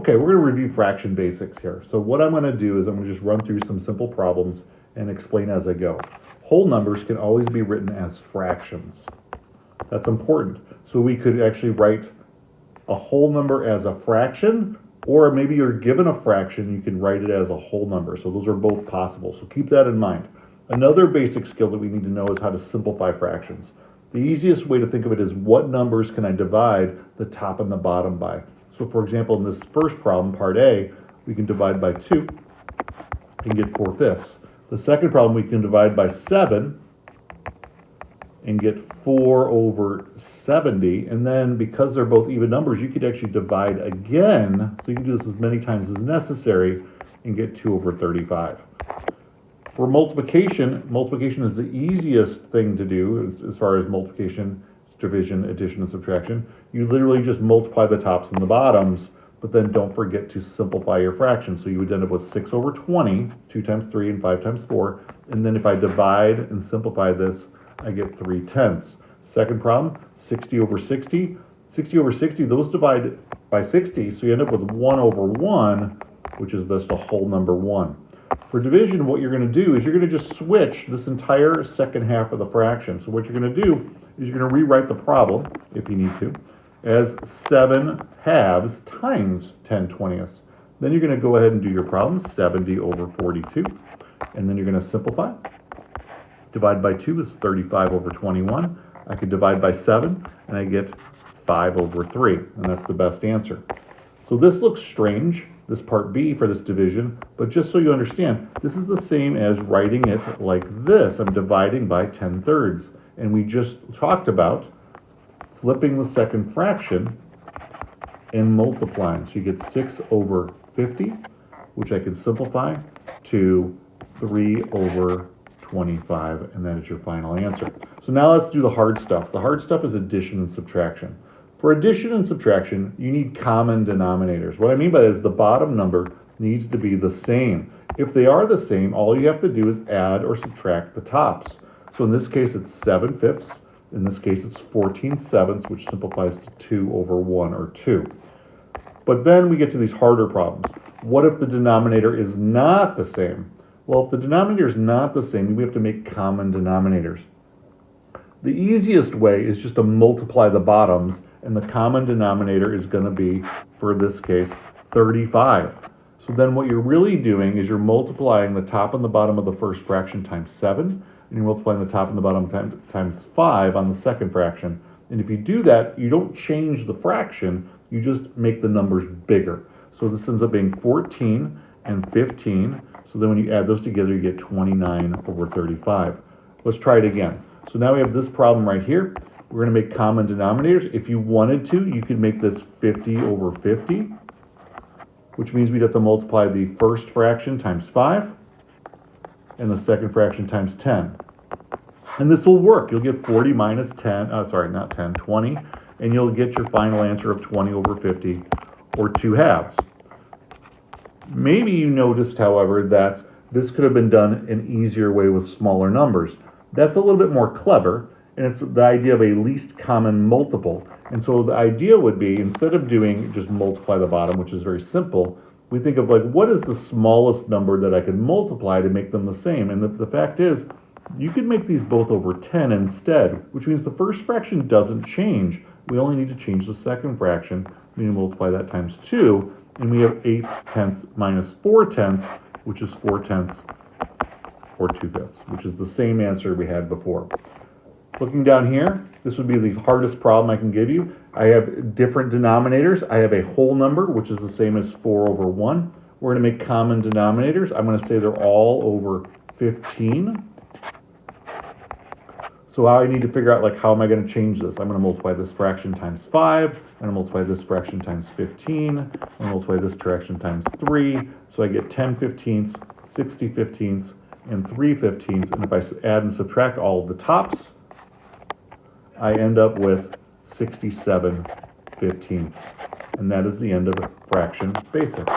Okay, we're going to review fraction basics here. So what I'm going to do is I'm going to just run through some simple problems and explain as I go. Whole numbers can always be written as fractions. That's important. So we could actually write a whole number as a fraction, or maybe you're given a fraction, you can write it as a whole number. So those are both possible. So keep that in mind. Another basic skill that we need to know is how to simplify fractions. The easiest way to think of it is what numbers can I divide the top and the bottom by? So for example, in this first problem, part A, we can divide by 2 and get 4/5. The second problem, we can divide by 7 and get 4/70. And then because they're both even numbers, you could actually divide again. So you can do this as many times as necessary and get 2/35. For multiplication, multiplication is the easiest thing to do as far as multiplication, division, addition, and subtraction. You literally just multiply the tops and the bottoms, but then don't forget to simplify your fraction. So you would end up with 6/20, 2 times 3 and 5 times 4. And then if I divide and simplify this, I get 3/10. Second problem, 60/60. 60/60, those divide by 60, so you end up with 1/1, which is just a whole number 1. For division, what you're going to do is you're going to just switch this entire second half of the fraction. So what you're going to do is you're going to rewrite the problem, if you need to, as 7 halves times 10/20. Then you're going to go ahead and do your problem, 70/42. And then you're going to simplify. Divide by 2 is 35/21. I could divide by 7, and I get 5/3. And that's the best answer. So this looks strange, this part B for this division, but just so you understand, this is the same as writing it like this. I'm dividing by 10/3. And we just talked about flipping the second fraction and multiplying. So you get 6/50, which I can simplify to 3/25, and that is your final answer. So now let's do the hard stuff. The hard stuff is addition and subtraction. For addition and subtraction, you need common denominators. What I mean by that is the bottom number needs to be the same. If they are the same, all you have to do is add or subtract the tops. So in this case, it's 7/5. In this case, it's 14/7, which simplifies to 2/1, or 2. But then we get to these harder problems. What if the denominator is not the same? Well, if the denominator is not the same, we have to make common denominators. The easiest way is just to multiply the bottoms, and the common denominator is going to be, for this case, 35. So then what you're really doing is you're multiplying the top and the bottom of the first fraction times 7, and you're multiplying the top and the bottom times 5 on the second fraction. And if you do that, you don't change the fraction, you just make the numbers bigger. So this ends up being 14 and 15. So then when you add those together, you get 29/35. Let's try it again. So now we have this problem right here. We're going to make common denominators. If you wanted to, you could make this 50/50, which means we'd have to multiply the first fraction times 5 and the second fraction times 10. And this will work. You'll get 40 minus 10, 20, and you'll get your final answer of 20/50, or 2 halves. Maybe you noticed, however, that this could have been done an easier way with smaller numbers. That's a little bit more clever, and it's the idea of a least common multiple. And so the idea would be, instead of doing just multiply the bottom, which is very simple, we think of like, what is the smallest number that I can multiply to make them the same? And the fact is, you can make these both over 10 instead, which means the first fraction doesn't change. We only need to change the second fraction. We need to multiply that times 2, and we have 8/10 minus 4/10, which is 4/10, or 2/5, which is the same answer we had before. Looking down here, this would be the hardest problem I can give you. I have different denominators. I have a whole number, which is the same as 4/1. We're going to make common denominators. I'm going to say they're all over 15. So I need to figure out, like, how am I going to change this? I'm going to multiply this fraction times 5. I'm going to multiply this fraction times 15. I'm going to multiply this fraction times 3. So I get 10/15, 60/15, and 3/15. And if I add and subtract all of the tops, I end up with 67/15. And that is the end of fraction basics.